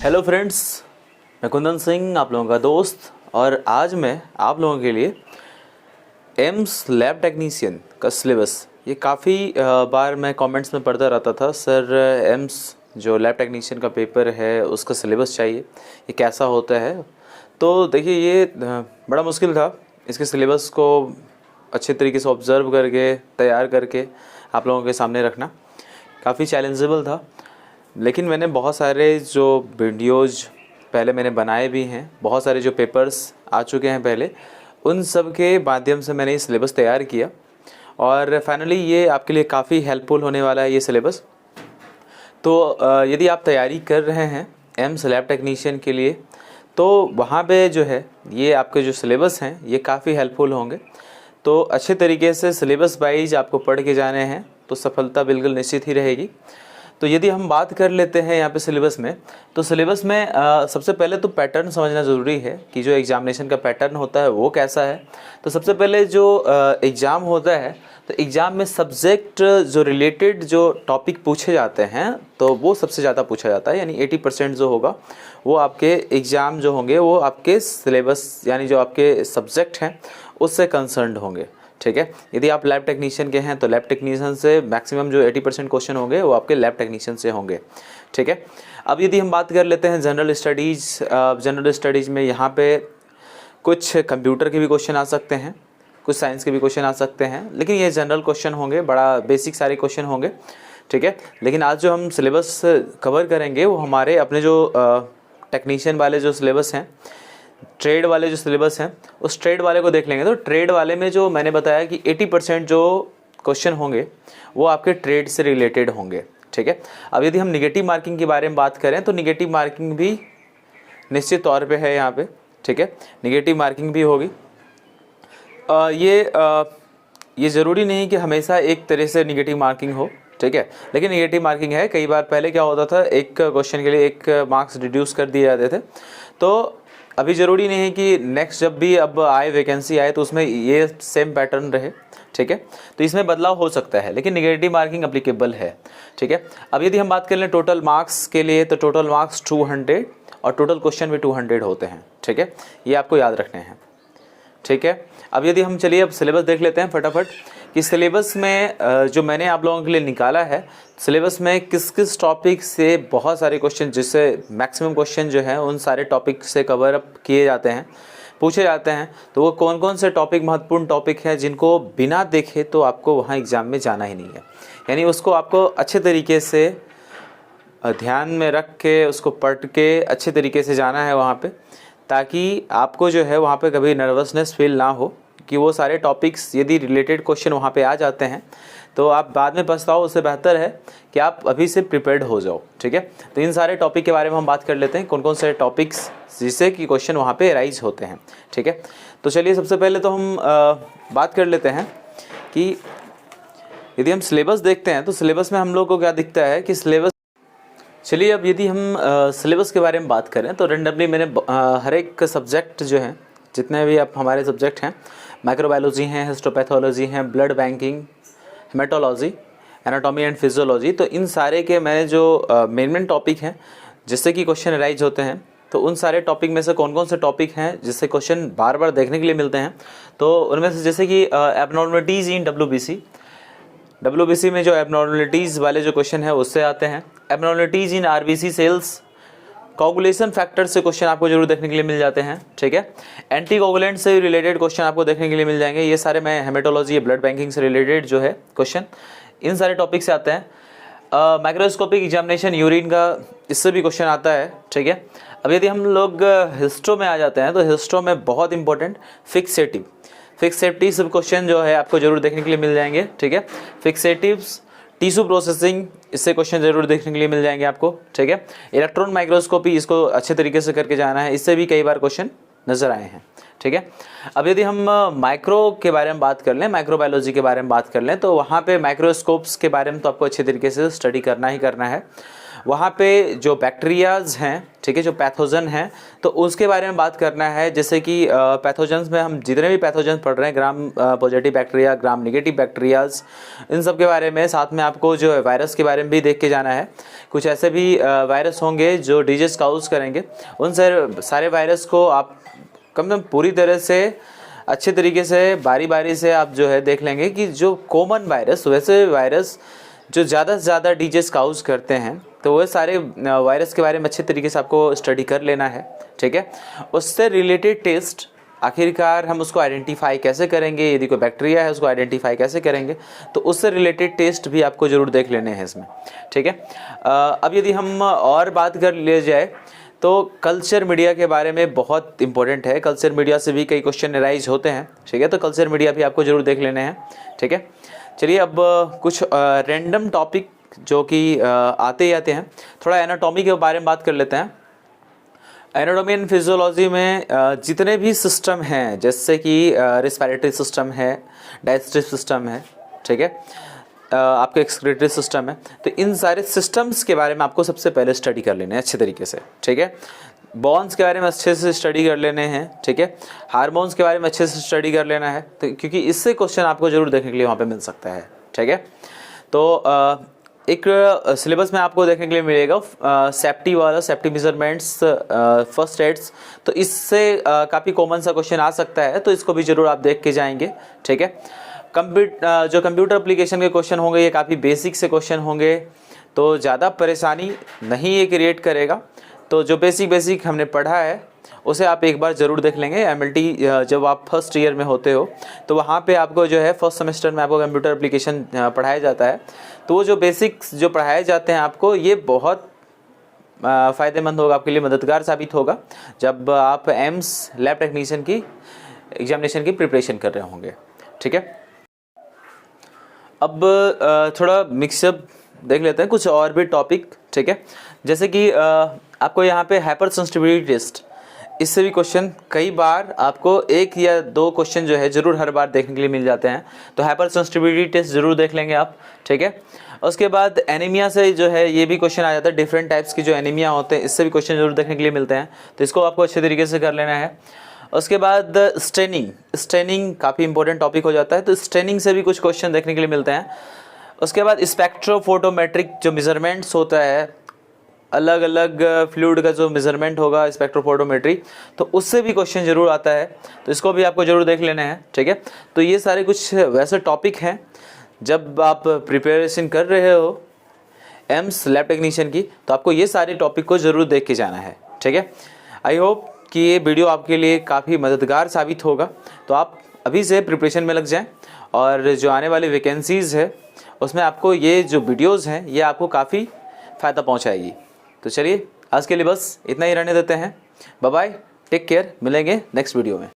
Hello friends, मैं कुंदन सिंह, आप लोगों का दोस्त। और आज मैं आप लोगों के लिए एम्स लैब टेक्नीशियन का सिलेबस, ये काफ़ी बार मैं कमेंट्स में पढ़ता रहता था, सर एम्स जो लैब टेक्नीशियन का पेपर है उसका सिलेबस चाहिए, ये कैसा होता है। तो देखिए, ये बड़ा मुश्किल था इसके सिलेबस को अच्छे तरीके से ऑब्ज़र्व करके तैयार करके आप लोगों के सामने रखना काफ़ी चैलेंजेबल था। लेकिन मैंने बहुत सारे जो वीडियोज़ पहले मैंने बनाए भी हैं, बहुत सारे जो पेपर्स आ चुके हैं पहले, उन सब के माध्यम से मैंने ये सिलेबस तैयार किया और फाइनली ये आपके लिए काफ़ी हेल्पफुल होने वाला है ये सिलेबस। तो यदि आप तैयारी कर रहे हैं एम्स लैब टेक्नीशियन के लिए, तो वहाँ पे जो है ये आपके जो सिलेबस हैं ये काफ़ी हेल्पफुल होंगे। तो अच्छे तरीके से सिलेबस वाइज आपको पढ़ के जाने हैं तो सफलता बिल्कुल निश्चित ही रहेगी। तो यदि हम बात कर लेते हैं यहाँ पे सिलेबस में, तो सिलेबस में सबसे पहले तो पैटर्न समझना ज़रूरी है कि जो एग्जामिनेशन का पैटर्न होता है वो कैसा है। तो सबसे पहले जो एग्ज़ाम होता है, तो एग्ज़ाम में सब्जेक्ट जो रिलेटेड जो टॉपिक पूछे जाते हैं तो वो सबसे ज़्यादा पूछा जाता है, यानी 80% जो होगा वो आपके एग्ज़ाम जो होंगे वो आपके सिलेबस यानी जो आपके सब्जेक्ट हैं उससे कंसर्न्ड होंगे। ठीक है, यदि आप लैब टेक्नीशियन के हैं तो लैब टेक्नीशियन से मैक्सिमम जो 80% क्वेश्चन होंगे वो आपके लैब टेक्नीशियन से होंगे। ठीक है, अब यदि हम बात कर लेते हैं जनरल स्टडीज़ में यहाँ पे कुछ कंप्यूटर के भी क्वेश्चन आ सकते हैं, कुछ साइंस के भी क्वेश्चन आ सकते हैं, लेकिन ये जनरल क्वेश्चन होंगे, बड़ा बेसिक सारे क्वेश्चन होंगे। ठीक है, लेकिन आज जो हम सिलेबस कवर करेंगे वो हमारे अपने जो टेक्नीशियन वाले जो सिलेबस हैं, ट्रेड वाले जो सिलेबस हैं, उस ट्रेड वाले को देख लेंगे। तो ट्रेड वाले में जो मैंने बताया कि 80% जो क्वेश्चन होंगे वो आपके ट्रेड से रिलेटेड होंगे। ठीक है, अब यदि हम निगेटिव मार्किंग के बारे में बात करें तो निगेटिव मार्किंग भी निश्चित तौर पे है यहाँ पे। ठीक है, निगेटिव मार्किंग भी होगी। ये ज़रूरी नहीं कि हमेशा एक तरह से निगेटिव मार्किंग हो। ठीक है, लेकिन निगेटिव मार्किंग है। कई बार पहले क्या होता था, एक क्वेश्चन के लिए एक मार्क्स रिड्यूस कर दिए जाते थे। तो अभी ज़रूरी नहीं है कि नेक्स्ट जब भी अब आए वैकेंसी आए तो उसमें ये सेम पैटर्न रहे। ठीक है, तो इसमें बदलाव हो सकता है, लेकिन निगेटिव मार्किंग अप्लीकेबल है। ठीक है, अब यदि हम बात कर लें टोटल मार्क्स के लिए, तो टोटल मार्क्स 200 और टोटल क्वेश्चन भी 200 होते हैं। ठीक है, ये आपको याद रखने हैं। ठीक है, अब यदि हम चलिए अब सिलेबस देख लेते हैं फटाफट कि सिलेबस में जो मैंने आप लोगों के लिए निकाला है, सिलेबस में किस किस टॉपिक से बहुत सारे क्वेश्चन, जिससे मैक्सिमम क्वेश्चन जो है उन सारे टॉपिक से कवर अप किए जाते हैं, पूछे जाते हैं। तो वो कौन कौन से टॉपिक महत्वपूर्ण टॉपिक हैं जिनको बिना देखे तो आपको वहाँ एग्ज़ाम में जाना ही नहीं है, यानी उसको आपको अच्छे तरीके से ध्यान में रख के उसको पढ़ के अच्छे तरीके से जाना है वहाँ पे, ताकि आपको जो है वहाँ पे कभी नर्वसनेस फील ना हो कि वो सारे टॉपिक्स यदि रिलेटेड क्वेश्चन वहाँ पे आ जाते हैं तो आप बाद में पछताओ। उससे बेहतर है कि आप अभी से प्रिपेयर्ड हो जाओ। ठीक है, तो इन सारे टॉपिक के बारे में हम बात कर लेते हैं, कौन कौन से टॉपिक्स जिससे कि क्वेश्चन वहाँ पे राइज होते हैं। ठीक है, तो चलिए सबसे पहले तो हम बात कर लेते हैं कि यदि हम सिलेबस देखते हैं तो सिलेबस में हम लोग को क्या दिखता है कि सिलेबस, चलिए अब यदि हम सिलेबस के बारे में बात करें तो रेंडमली मैंने हर एक सब्जेक्ट जो हैं, जितने भी आप हमारे सब्जेक्ट हैं, माइक्रोबायोलॉजी हैं, हिस्टोपैथोलॉजी हैं, blood banking, haematology, anatomy and physiology, तो इन सारे के मैंने जो मेन टॉपिक हैं जिससे कि क्वेश्चन राइज होते हैं, तो उन सारे टॉपिक में से कौन कौन से टॉपिक हैं जिससे क्वेश्चन बार बार देखने के लिए मिलते हैं, तो उनमें से जैसे कि एबनॉर्मलिटीज़ इन डब्ल्यूबीसी में जो एबनॉर्मलिटीज़ वाले जो क्वेश्चन है उससे आते हैं। Abnormalities in RBC cells, coagulation factor से क्वेश्चन आपको जरूर देखने के लिए मिल जाते हैं। ठीक है, एंटी कोगुलेंट से रिलेटेड क्वेश्चन आपको देखने के लिए मिल जाएंगे। ये सारे मैं हेमेटोलॉजी, ब्लड बैंकिंग से रिलेटेड जो है क्वेश्चन, इन सारे टॉपिक से आते हैं। माइक्रोस्कोपिक एग्जामिनेशन यूरिन का, इससे भी क्वेश्चन आता है। ठीक है, अब यदि हम लोग हिस्ट्रो में आ जाते हैं तो हिस्ट्रो में बहुत इंपॉर्टेंट फिक्सेटिव सब क्वेश्चन जो है आपको जरूर देखने के लिए मिल जाएंगे। ठीक है, फिक्सेटिव्स, टिश्यू प्रोसेसिंग, इससे क्वेश्चन जरूर देखने के लिए मिल जाएंगे आपको। ठीक है, इलेक्ट्रॉन माइक्रोस्कोपी, इसको अच्छे तरीके से करके जाना है, इससे भी कई बार क्वेश्चन नजर आए हैं। ठीक है, अब यदि हम माइक्रो के बारे में बात कर लें, माइक्रोबायोलॉजी के बारे में बात कर लें, तो वहाँ पे माइक्रोस्कोप्स के बारे में तो आपको अच्छे तरीके से स्टडी करना ही करना है। वहाँ पे जो बैक्टीरियाज हैं, ठीक है, जो पैथोजन हैं, तो उसके बारे में बात करना है। जैसे कि पैथोजन्स में हम जितने भी पैथोजन पढ़ रहे हैं, gram positive bacteria, gram negative bacterias, इन सब के बारे में, साथ में आपको जो वायरस के बारे में भी देख के जाना है। कुछ ऐसे भी वायरस होंगे जो डिजीज काउज करेंगे, उन सारे वायरस को आप कम से कम पूरी तरह से अच्छे तरीके से बारी बारी से आप जो है देख लेंगे कि जो कॉमन वायरस, वैसे वायरस जो ज़्यादा से ज़्यादा डिजीज काउज करते हैं, तो वो सारे वायरस के बारे में अच्छे तरीके से आपको स्टडी कर लेना है, ठीक है। उससे रिलेटेड टेस्ट आखिरकार हम उसको आइडेंटिफाई कैसे करेंगे, यदि कोई बैक्टीरिया है उसको आइडेंटिफाई कैसे करेंगे, तो उससे रिलेटेड टेस्ट भी आपको ज़रूर देख लेने हैं इसमें, ठीक है। अब यदि हम और बात कर ले जाए तो कल्चर मीडिया के बारे में बहुत इंपॉर्टेंट है। कल्चर मीडिया से भी कई क्वेश्चन अराइज होते हैं, ठीक है, तो कल्चर मीडिया भी आपको ज़रूर देख लेने हैं, ठीक है। चलिए अब कुछ रैंडम टॉपिक जो कि आते ही आते हैं, थोड़ा एनाटॉमी के बारे में बात कर लेते हैं। एनाटॉमी एंड फिजियोलॉजी में जितने भी सिस्टम हैं, जैसे कि रेस्पिरेटरी सिस्टम है, डाइजेस्टिव सिस्टम है, ठीक है, आपका एक्सक्रीटरी सिस्टम है, तो इन सारे सिस्टम्स के बारे में आपको सबसे पहले स्टडी कर लेने हैं अच्छे तरीके से, ठीक है। बॉन्स के बारे में अच्छे से स्टडी कर लेने हैं, ठीक है। हार्मोन्स के बारे में अच्छे से स्टडी कर लेना है, तो क्योंकि इससे क्वेश्चन आपको जरूर देखने के लिए वहाँ पे मिल सकता है, ठीक है। तो एक सिलेबस में आपको देखने के लिए मिलेगा सेफ्टी वाला, सेफ्टी मेजरमेंट्स, फर्स्ट एड्स, तो इससे काफ़ी कॉमन सा क्वेश्चन आ सकता है, तो इसको भी जरूर आप देख के जाएंगे, ठीक है। जो कंप्यूटर एप्लीकेशन के क्वेश्चन होंगे, ये काफ़ी बेसिक से क्वेश्चन होंगे, तो ज़्यादा परेशानी नहीं ये क्रिएट करेगा। तो जो बेसिक हमने पढ़ा है उसे आप एक बार ज़रूर देख लेंगे। एमएलटी जब आप फर्स्ट ईयर में होते हो तो वहाँ पे आपको जो है फर्स्ट सेमेस्टर में आपको कंप्यूटर एप्लीकेशन पढ़ाया जाता है, तो वो जो बेसिक्स जो पढ़ाए जाते हैं आपको, ये बहुत फ़ायदेमंद होगा, आपके लिए मददगार साबित होगा जब आप एम्स लैब टेक्नीशियन की एग्जामिनेशन की प्रिपरेशन कर रहे होंगे, ठीक है। अब थोड़ा मिक्सअप देख लेते हैं कुछ और भी टॉपिक, ठीक है। जैसे कि आपको यहाँ पे हाइपर सेंसिटिविटी टेस्ट, इससे भी क्वेश्चन कई बार आपको एक या दो क्वेश्चन जो है ज़रूर हर बार देखने के लिए मिल जाते हैं, तो हाइपर सेंसिटिविटी टेस्ट ज़रूर देख लेंगे आप, ठीक है। उसके बाद एनीमिया से जो है ये भी क्वेश्चन आ जाता है, डिफरेंट टाइप्स की जो एनीमिया होते हैं, इससे भी क्वेश्चन जरूर देखने के लिए मिलते हैं, तो इसको आपको अच्छे तरीके से कर लेना है। उसके बाद स्टेनिंग काफ़ी इंपॉर्टेंट टॉपिक हो जाता है, तो स्टेनिंग से भी कुछ क्वेश्चन देखने के लिए मिलते हैं। उसके बाद स्पेक्ट्रोफोटोमेट्रिक जो मेजरमेंट्स होता है, अलग अलग फ्लूइड का जो मेजरमेंट होगा स्पेक्ट्रोफोटोमेट्री, तो उससे भी क्वेश्चन जरूर आता है, तो इसको भी आपको जरूर देख लेना है, ठीक है। तो ये सारे कुछ वैसे टॉपिक हैं, जब आप प्रिपरेशन कर रहे हो एम्स लैब टेक्नीशियन की, तो आपको ये सारे टॉपिक को ज़रूर देख के जाना है, ठीक है। आई होप कि ये वीडियो आपके लिए काफ़ी मददगार साबित होगा, तो आप अभी से प्रिपरेशन में लग जाएं, और जो आने वाली वैकेंसीज़ है उसमें आपको ये जो वीडियोज़ हैं ये आपको काफ़ी फ़ायदा पहुंचाएगी। तो चलिए आज के लिए बस इतना ही रहने देते हैं। बाय बाय, टेक केयर, मिलेंगे नेक्स्ट वीडियो में।